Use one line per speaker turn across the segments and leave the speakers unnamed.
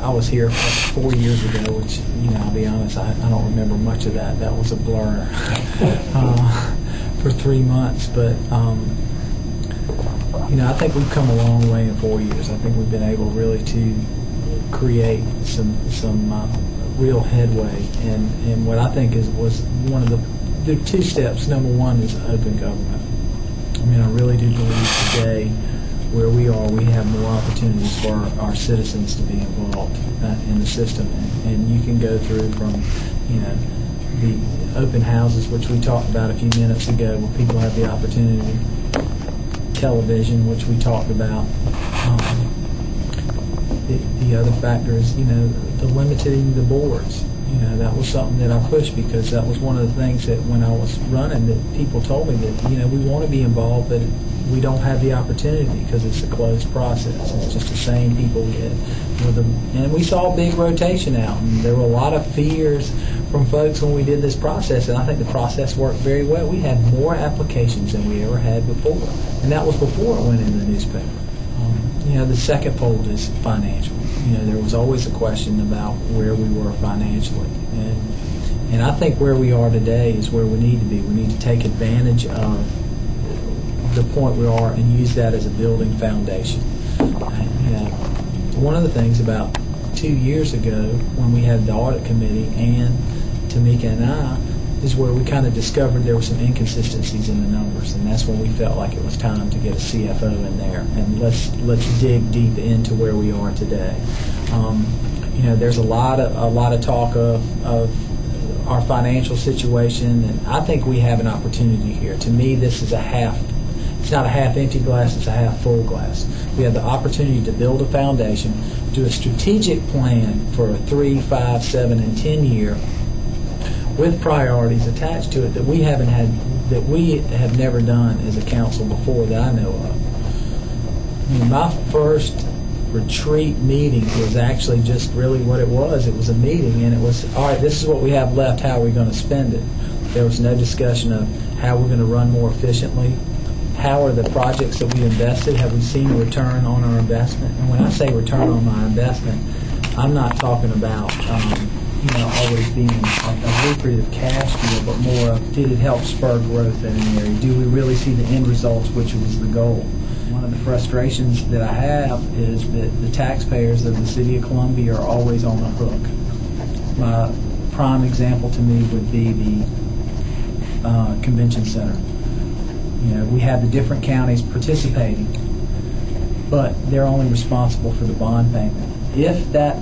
I was here 4 years ago, which, I'll be honest, I don't remember much of that. That was a blur for 3 months. But, I think we've come a long way in 4 years. I think we've been able really to create some real headway. And what I think was one of the 2 steps. Number one is open government. I really do believe today, where we are, we have more opportunities for our citizens to be involved in the system. And you can go through from, the open houses, which we talked about a few minutes ago, where people have the opportunity, television, which we talked about. The other factor is, the limiting the boards. That was something that I pushed, because that was one of the things that when I was running, that people told me that, we want to be involved, but we don't have the opportunity because it's a closed process. It's just the same people and we saw a big rotation out, and there were a lot of fears from folks when we did this process, and I think the process worked very well. We had more applications than we ever had before, and that was before it went in the newspaper. The second fold is financial. There was always a question about where we were financially, and I think where we are today is where we need to be. We need to take advantage of the point we are and use that as a building foundation. One of the things about 2 years ago when we had the audit committee, and Tamika and I, is where we kind of discovered there were some inconsistencies in the numbers, and that's when we felt like it was time to get a CFO in there, and let's dig deep into where we are today. There's a lot of talk of our financial situation, and I think we have an opportunity here. To me, this is it's not a half empty glass, it's a half full glass. We have the opportunity to build a foundation, do a strategic plan for a 3, 5, 7, and 10 year with priorities attached to it that we have never done as a council before that I know of. My first retreat meeting was actually just really what it was. It was a meeting, and it was, all right, this is what we have left, how are we going to spend it? There was no discussion of how we're going to run more efficiently. How are the projects that we invested? Have we seen a return on our investment? And when I say return on my investment, I'm not talking about always being a lucrative cash deal, but more of, did it help spur growth in an area? Do we really see the end results, which was the goal? One of the frustrations that I have is that the taxpayers of the City of Columbia are always on the hook. My prime example to me would be the convention center. We have the different counties participating, but they're only responsible for the bond payment. If that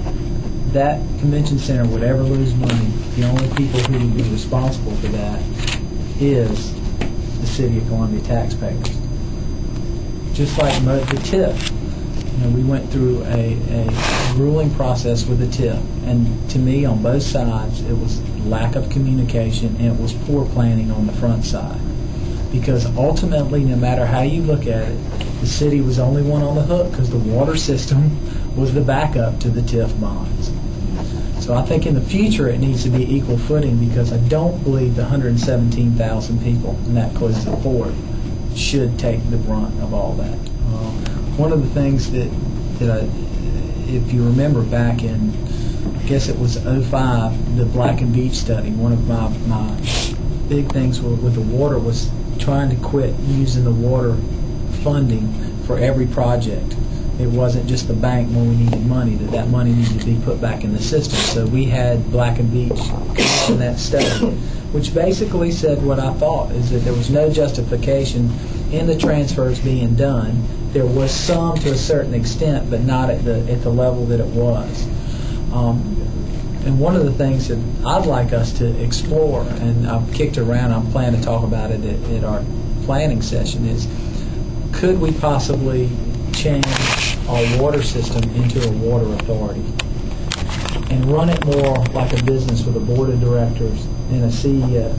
convention center would ever lose money, the only people who would be responsible for that is the City of Columbia taxpayers. Just like the TIF. We went through a grueling process with the TIF, and to me, on both sides, it was lack of communication and it was poor planning on the front side. Because ultimately, no matter how you look at it, the city was only one on the hook because the water system was the backup to the TIF bonds. So I think in the future it needs to be equal footing, because I don't believe the 117,000 people, and that includes the board, should take the brunt of all that. One of the things that if you remember back in, I guess it was 2005, the Black and Beach study, one of my big things with the water was trying to quit using the water funding for every project. It wasn't just the bank when we needed money, that money needed to be put back in the system. So we had Black and Beach in that study, which basically said what I thought, is that there was no justification in the transfers being done. There was some to a certain extent, but not at the level that it was. And one of the things that I'd like us to explore, and I've kicked around, I'm planning to talk about it at our planning session, is could we possibly change our water system into a water authority and run it more like a business with a board of directors and a CEO?